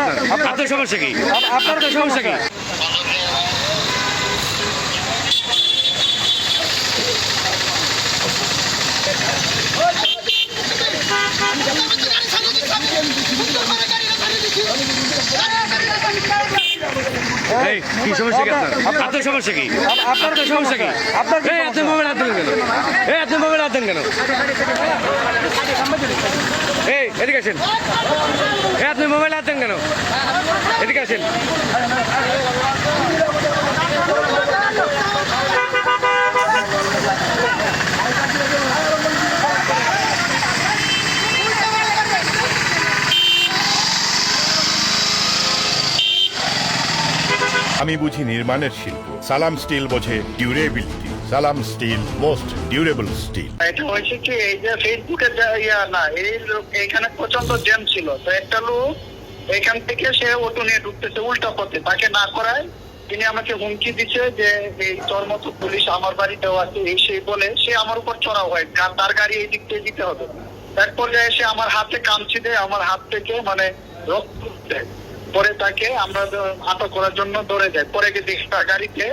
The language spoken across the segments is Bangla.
আপনার? আপনার সমস্যা কি? আপনার সমস্যা কি? এই কি সমস্যা কি আপনার? আপনার সমস্যা কি? আপনার সমস্যা কি? এই আপনি মোবাইল হাত দেন কেন? এই আপনি মোবাইল হাত দেন কেন? এই এদিকে আসেন। এই আপনি মোবাইল হাত দেন কেন? এদিকে আসেন। আমি বুঝি নির্মাণের শিল্প, সালাম স্টিল বোঝে ডিউরেবিলিটি। সালাম স্টিল, মোস্ট ডিউরেবল স্টিল। এটা হয়েছে কি, এই যে ফেসবুকে এখানে প্রচন্ড জ্যাম ছিল, তো একটা লোক এখান থেকে সে অটো নিয়ে ঢুকতেছে উল্টা পথে, তাকে না করায় তিনি আমাকে হুমকি দিচ্ছে যে এই তোর মতো পুলিশ আমার বাড়িতেও আছে, এই সেই বলে সে আমার উপর চড়াও হয়, তার গাড়ি এই দিক থেকে দিতে হবে। তারপর এসে আমার হাতে কামচি দেয়, আমার হাত থেকে মানে রক্ত দেয়। পরে তাকে আমরা আটক করার জন্য দৌড়ে যাই। পরে গিয়ে দেখি তার গাড়িতে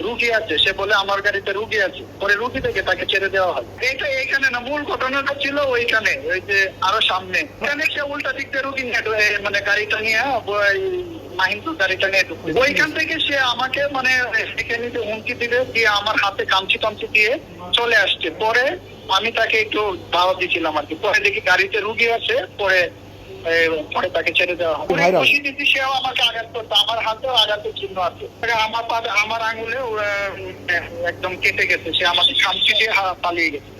রুগী আছে, সে বলে আমার গাড়িতে রুগী আছে। পরে রুগী থেকে তাকে ছেড়ে দেওয়া হয়। এটা এইখানে না, মূল ঘটনাটা ছিল ওইখানে, ওই যে আরো সামনে এখানে সে উল্টা দিক দিয়ে রুগী নিয়ে মানে গাড়িটা নিয়ে মাহিন্দু গাড়িটা নিয়ে ঢুকছে। ওইখান থেকে সে আমাকে মানে এখানে হুমকি দিলে দিয়ে আমার হাতে কামচি টামচি দিয়ে চলে আসছে। পরে আমি তাকে একটু দাওয়া দিয়েছিলাম আর কি। পরে দেখি গাড়িতে রুগী আছে, পরে তাকে ছেড়ে দেওয়া হয়। খুশি দিদি সেও আমাকে আঘাত করতো, আমার হাতেও আঘাতের চিহ্ন আছে। আমার আঙুলে একদম কেটে গেছে, সে আমাকে খামচি দিয়ে পালিয়ে গেছে।